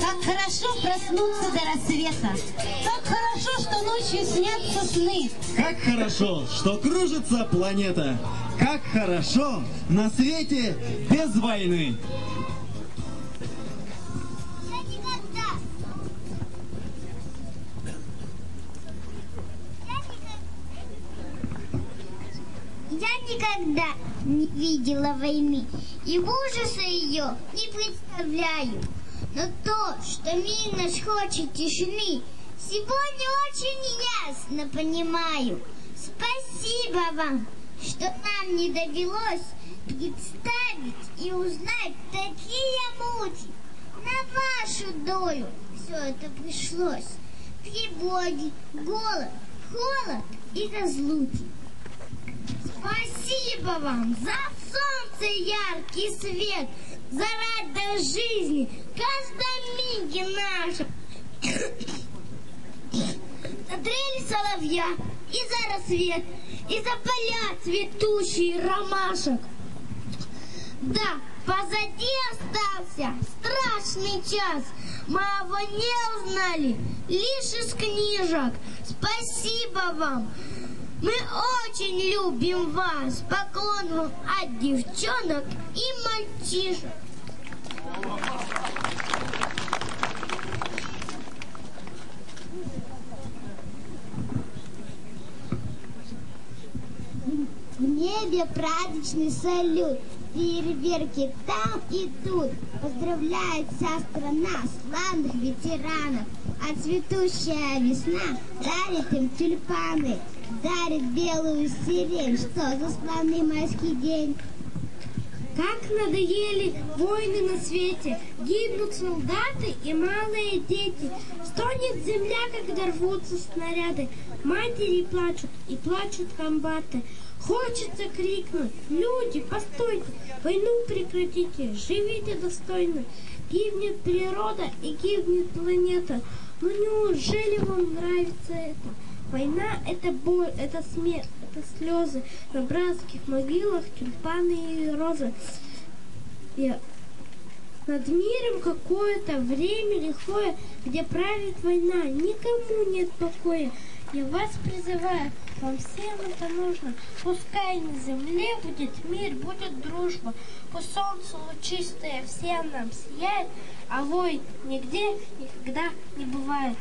Как хорошо проснуться до рассвета. Как хорошо, что ночью снятся сны. Как хорошо, что кружится планета. Как хорошо на свете без войны. Я никогда не видела войны и ужаса ее не представляю. Но то, что мир наш хочет тишины, сегодня очень ясно понимаю. Спасибо вам, что нам не довелось представить и узнать такие муки. На вашу долю все это пришлось. Тревоги, голод, холод и разлуки. Спасибо вам за солнце, яркий свет, за радость жизни, каждом миге нашем. За трели соловья и за рассвет, и за поля цветущие ромашек. Да, позади остался страшный час, мы его не узнали лишь из книжек. Спасибо вам. Мы очень любим вас. Поклон вам от девчонок и мальчишек. В небе праздничный салют, фейерверки там и тут. Поздравляет вся страна славных ветеранов. А цветущая весна дарит им тюльпаны, дарит белую сирень. Что за славный майский день? Как надоели войны на свете, гибнут солдаты и малые дети. Стонет земля, когда рвутся снаряды, матери плачут и плачут комбаты. Хочется крикнуть: люди, постойте, войну прекратите, живите достойно. Гибнет природа и гибнет планета. Но неужели вам нравится это? Война — это боль, это смерть, это слезы. На братских могилах тюльпаны и розы. И над миром какое-то время лихое, где правит война, никому нет покоя. Я вас призываю, вам всем это нужно. Пускай на земле будет мир, будет дружба. Пусть солнце лучистое всем нам сияет, а войн нигде никогда не бывает.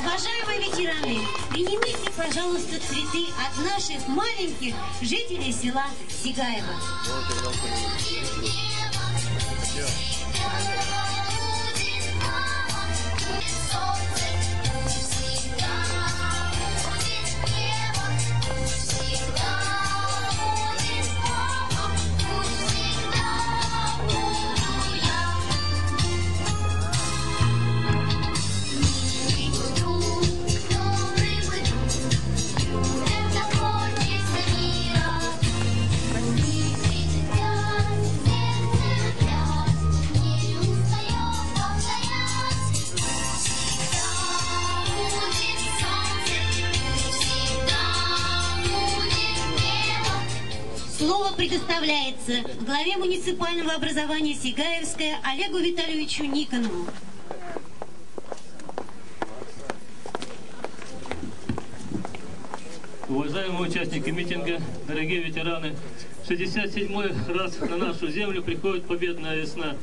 Уважаемые ветераны, принимите, пожалуйста, цветы от наших маленьких жителей села Сигаево. Слово предоставляется главе муниципального образования Сигаевское Олегу Витальевичу Никонову. Уважаемые участники митинга, дорогие ветераны, 67-й раз на нашу землю приходит победная весна.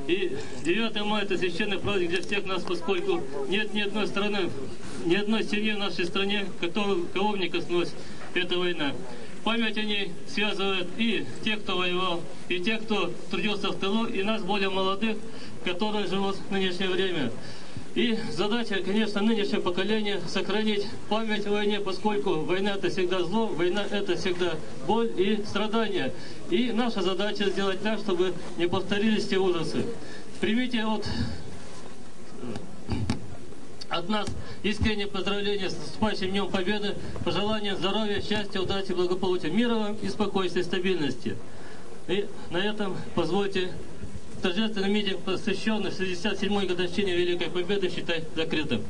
И 9 мая – это священный праздник для всех нас, поскольку нет ни одной страны, ни одной семьи в нашей стране, кого не коснулась эта война. Память о ней связывает и тех, кто воевал, и тех, кто трудился в тылу, и нас, более молодых, которые живут в нынешнее время. И задача, конечно, нынешнего поколения — сохранить память о войне, поскольку война — это всегда зло, война — это всегда боль и страдания. И наша задача — сделать так, чтобы не повторились те ужасы. Примите от нас искреннее поздравление с наступающим Днем Победы, пожелания здоровья, счастья, удачи, благополучия, мира вам и спокойствия, стабильности. И на этом позвольте торжественный митинг, посвященный 67-й годовщине Великой Победы, считать закрытым.